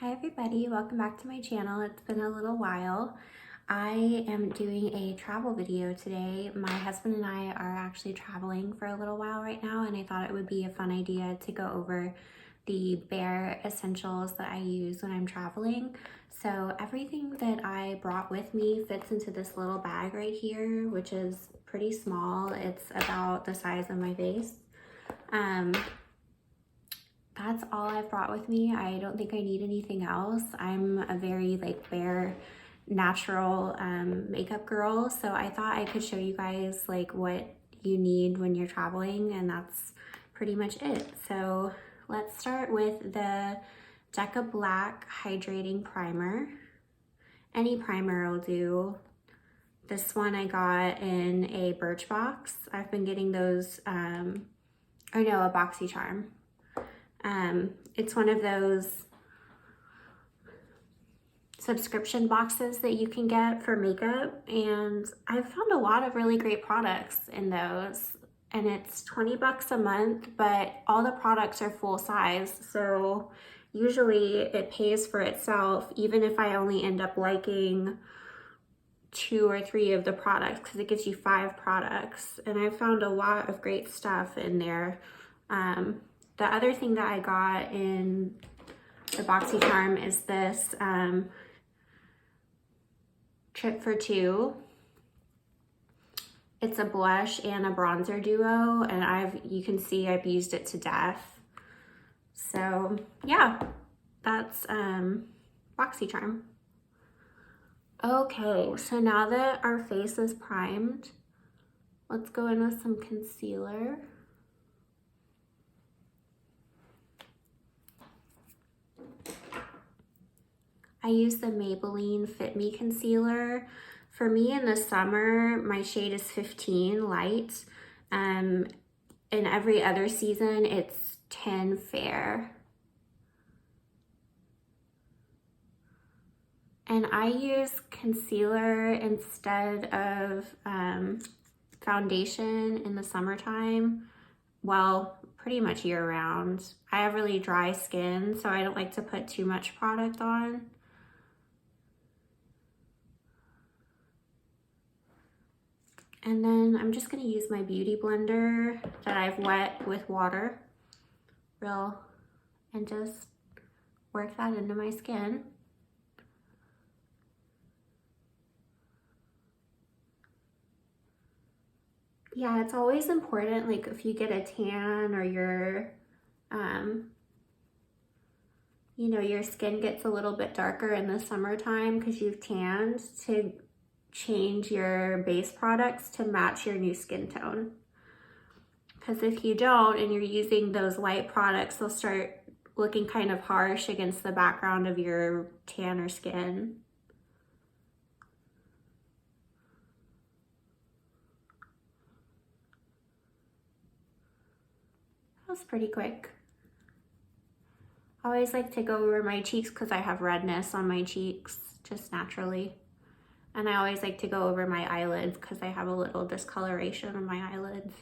Hi everybody, welcome back to my channel. It's been a little while. I am doing a travel video today. My husband and I are actually traveling for a little while right now, and I thought it would be a fun idea to go over the bare essentials that I use when I'm traveling. So everything that I brought with me fits into this little bag right here, which is pretty small. It's about the size of my face. That's all I've brought with me. I don't think I need anything else. I'm a very bare natural makeup girl, so I thought I could show you guys what you need when you're traveling, and that's pretty much it. So let's start with the Jecca Blac Hydrating Primer. Any primer will do. This one I got in a Birch box. I've been getting those, a BoxyCharm. It's one of those subscription boxes that you can get for makeup, and I've found a lot of really great products in those, and it's 20 bucks a month, but all the products are full size, so usually it pays for itself even if I only end up liking 2 or 3 of the products, because it gives you 5 products, and I found a lot of great stuff in there. The other thing that I got in the BoxyCharm is this Trip for Two. It's a blush and a bronzer duo, and you can see I've used it to death. So yeah, that's BoxyCharm. Okay, so now that our face is primed, let's go in with some concealer. I use the Maybelline FitMe concealer. For me in the summer, my shade is 15 light. In every other season, it's 10 fair. And I use concealer instead of foundation in the summertime. Well, pretty much year round. I have really dry skin, so I don't like to put too much product on. And then I'm just gonna use my beauty blender that I've wet with water, and just work that into my skin. Yeah, it's always important, if you get a tan or your skin gets a little bit darker in the summertime because you've tanned, to change your base products to match your new skin tone. Because if you don't and you're using those light products, they'll start looking kind of harsh against the background of your tanner skin. That was pretty quick. I always like to go over my cheeks because I have redness on my cheeks just naturally. And I always like to go over my eyelids because I have a little discoloration on my eyelids.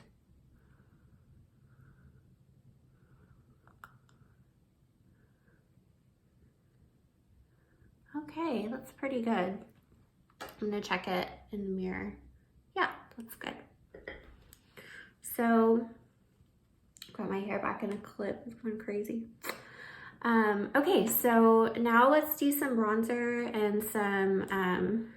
Okay, that's pretty good. I'm gonna check it in the mirror. Yeah, that's good. So, got my hair back in a clip, it's going crazy. Okay, so now let's do some bronzer and some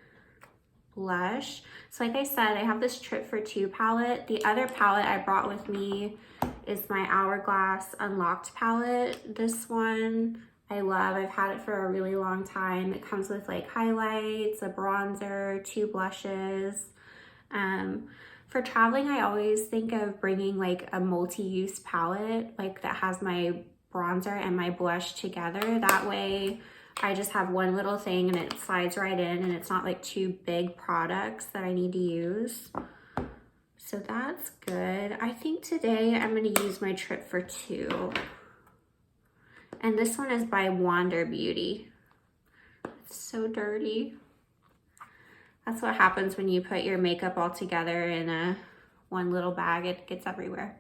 blush. So like I said, I have this Trip for Two palette. The other palette I brought with me is my Hourglass Unlocked palette. This one I love. I've had it for a really long time. It comes with highlights, a bronzer, 2 blushes. For traveling, I always think of bringing a multi-use palette that has my bronzer and my blush together. That way I just have one little thing and it slides right in, and it's not 2 big products that I need to use. So that's good. I think today I'm going to use my Trip for Two. And this one is by Wander Beauty. It's so dirty. That's what happens when you put your makeup all together in one little bag. It gets everywhere.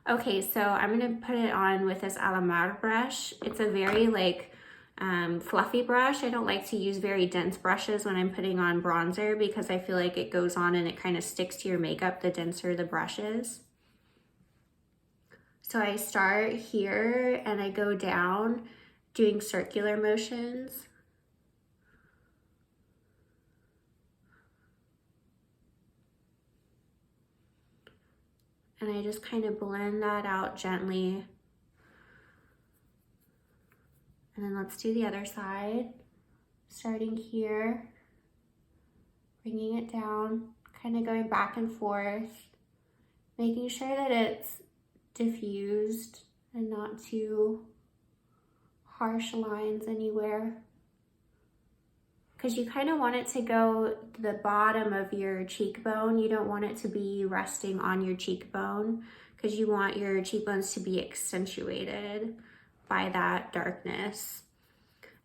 Okay, so I'm gonna put it on with this Alamar brush. It's a very fluffy brush. I don't like to use very dense brushes when I'm putting on bronzer because I feel like it goes on and it kind of sticks to your makeup the denser the brush is. So I start here and I go down doing circular motions. And I just kind of blend that out gently. And then let's do the other side. Starting here, bringing it down, kind of going back and forth, making sure that it's diffused and not too harsh lines anywhere. Because you kind of want it to go to the bottom of your cheekbone. You don't want it to be resting on your cheekbone because you want your cheekbones to be accentuated by that darkness.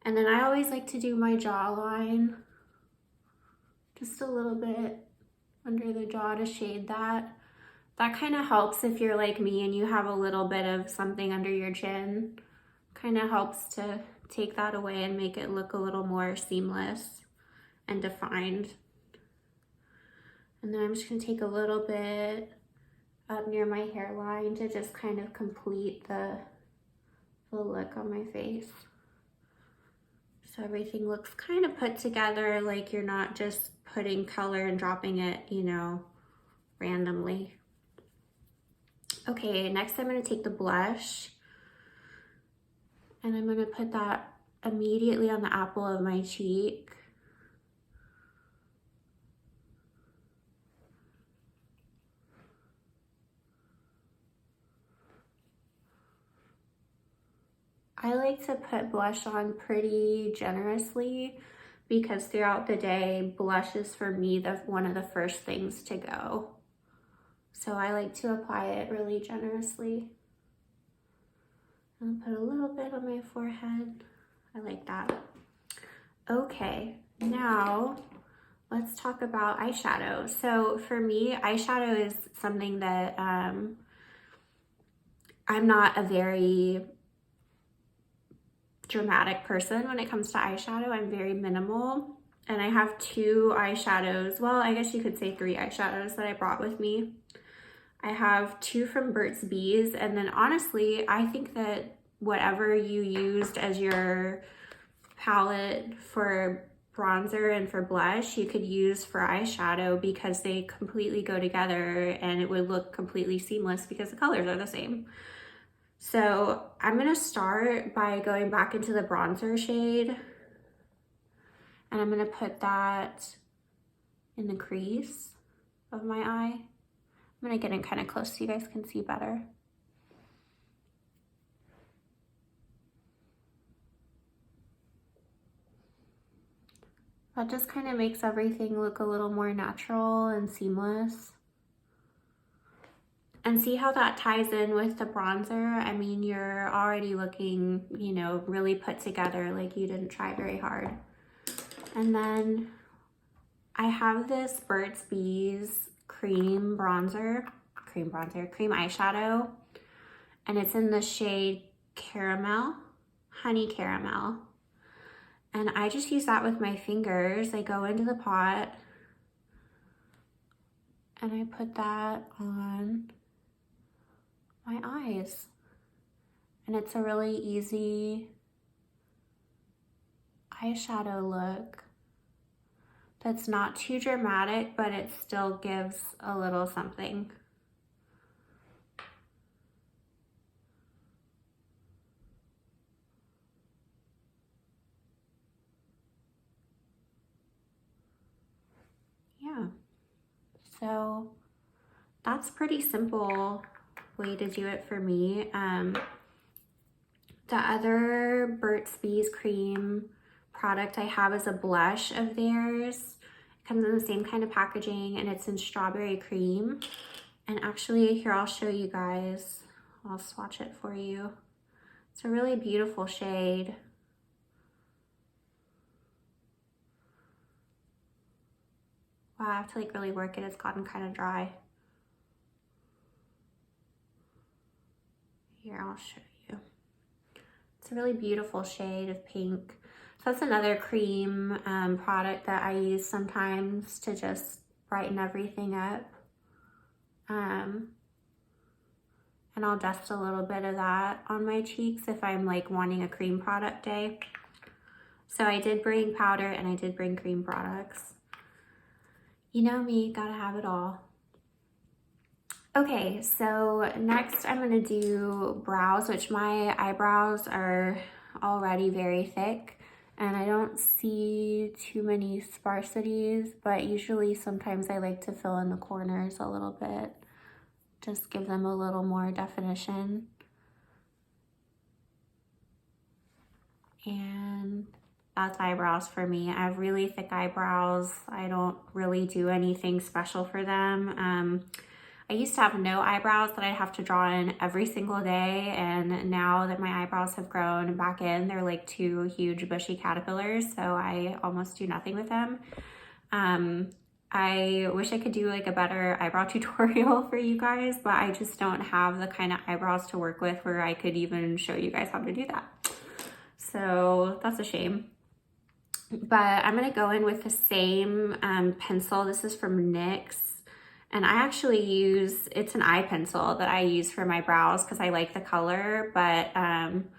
And then I always like to do my jawline just a little bit under the jaw to shade that. That kind of helps if you're like me and you have a little bit of something under your chin. Kind of helps to take that away and make it look a little more seamless and defined. And then I'm just gonna take a little bit up near my hairline to just kind of complete the look on my face. So everything looks kind of put together, like you're not just putting color and dropping it, you know, randomly. Okay, next I'm gonna take the blush and I'm gonna put that immediately on the apple of my cheek. I like to put blush on pretty generously because throughout the day, blush is for me one of the first things to go. So I like to apply it really generously. I'll put a little bit on my forehead. I like that. Okay, now let's talk about eyeshadow. So for me, eyeshadow is something that I'm not a very dramatic person when it comes to eyeshadow. I'm very minimal. And I have 2 eyeshadows. Well, I guess you could say 3 eyeshadows that I brought with me. I have 2 from Burt's Bees. And then honestly, I think that whatever you used as your palette for bronzer and for blush, you could use for eyeshadow because they completely go together and it would look completely seamless because the colors are the same. So I'm gonna start by going back into the bronzer shade and I'm gonna put that in the crease of my eye. I'm gonna get in kind of close so you guys can see better. That just kind of makes everything look a little more natural and seamless. And see how that ties in with the bronzer? I mean, you're already looking, you know, really put together, like you didn't try very hard. And then I have this Burt's Bees cream eyeshadow, and it's in the shade Caramel, Honey Caramel. And I just use that with my fingers. I go into the pot and I put that on my eyes. And it's a really easy eyeshadow look that's not too dramatic, but it still gives a little something. Yeah, so that's pretty simple way to do it for me. The other Burt's Bees cream product I have is a blush of theirs. It comes in the same kind of packaging and it's in strawberry cream. And actually, here, I'll show you guys. I'll swatch it for you. It's a really beautiful shade. Wow, I have to like really work it. It's gotten kind of dry. Here, I'll show you. It's It's a really beautiful shade of pink. So that's another cream product that I use sometimes to just brighten everything up. And I'll dust a little bit of that on my cheeks if I'm like wanting a cream product day. So I did bring powder and I did bring cream products. You know me, gotta have it all. Okay, so next I'm gonna do brows, which my eyebrows are already very thick and I don't see too many sparsities, but usually sometimes I like to fill in the corners a little bit, just give them a little more definition. And that's eyebrows for me. I have really thick eyebrows. I don't really do anything special for them. I used to have no eyebrows that I'd have to draw in every single day, and now that my eyebrows have grown back in, they're like two huge bushy caterpillars, so I almost do nothing with them. I wish I could do like a better eyebrow tutorial for you guys, but I just don't have the kind of eyebrows to work with where I could even show you guys how to do that. So that's a shame. But I'm gonna go in with the same pencil. This is from NYX. And I actually use, it's an eye pencil that I use for my brows because I like the color, but I'm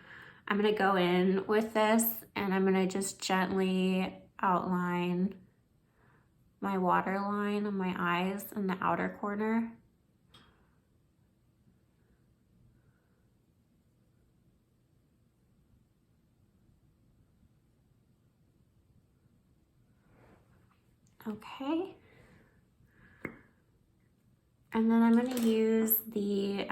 gonna go in with this and I'm gonna just gently outline my waterline on my eyes in the outer corner. Okay. And then I'm gonna use the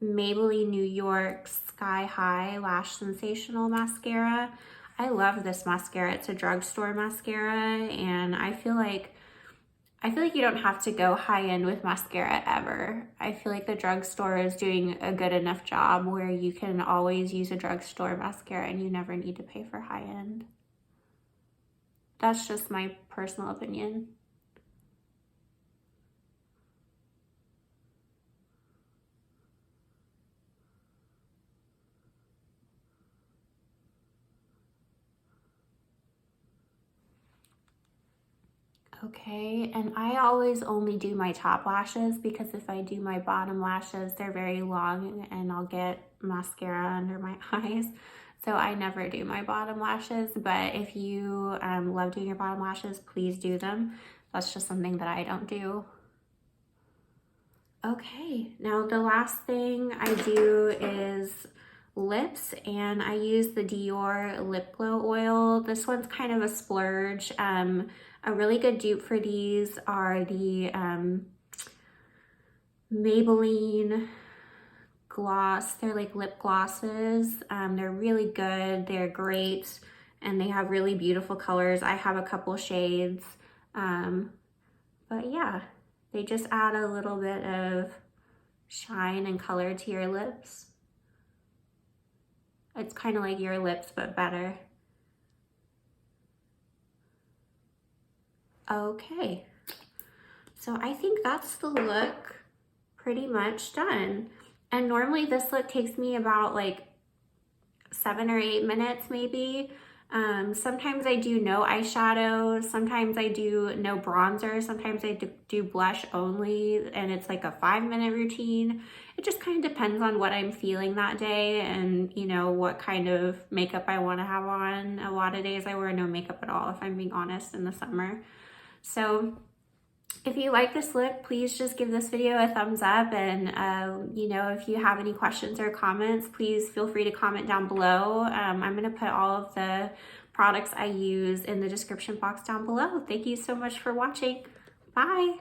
Maybelline New York Sky High Lash Sensational Mascara. I love this mascara. It's a drugstore mascara, and I feel like you don't have to go high end with mascara ever. I feel like the drugstore is doing a good enough job where you can always use a drugstore mascara and you never need to pay for high end. That's just my personal opinion. Okay, and I always only do my top lashes because if I do my bottom lashes, they're very long and I'll get mascara under my eyes. So I never do my bottom lashes, but if you love doing your bottom lashes, please do them. That's just something that I don't do. Okay, now the last thing I do is lips, and I use the Dior Lip Glow Oil. This one's kind of a splurge. A really good dupe for these are the Maybelline gloss. They're like lip glosses. They're really good. They're great, and they have really beautiful colors. I have a couple shades, but yeah, they just add a little bit of shine and color to your lips. It's kind of like your lips, but better. Okay, so I think that's the look pretty much done. And normally this look takes me about like 7 or 8 minutes maybe. Sometimes I do no eyeshadow, sometimes I do no bronzer, sometimes I do blush only, and it's like a 5-minute routine. It just kind of depends on what I'm feeling that day and, you know, what kind of makeup I want to have on. A lot of days I wear no makeup at all, if I'm being honest, in the summer. So if you like this look, please just give this video a thumbs up, and you know, if you have any questions or comments, please feel free to comment down below. I'm going to put all of the products I use in the description box down below. Thank you so much for watching. Bye.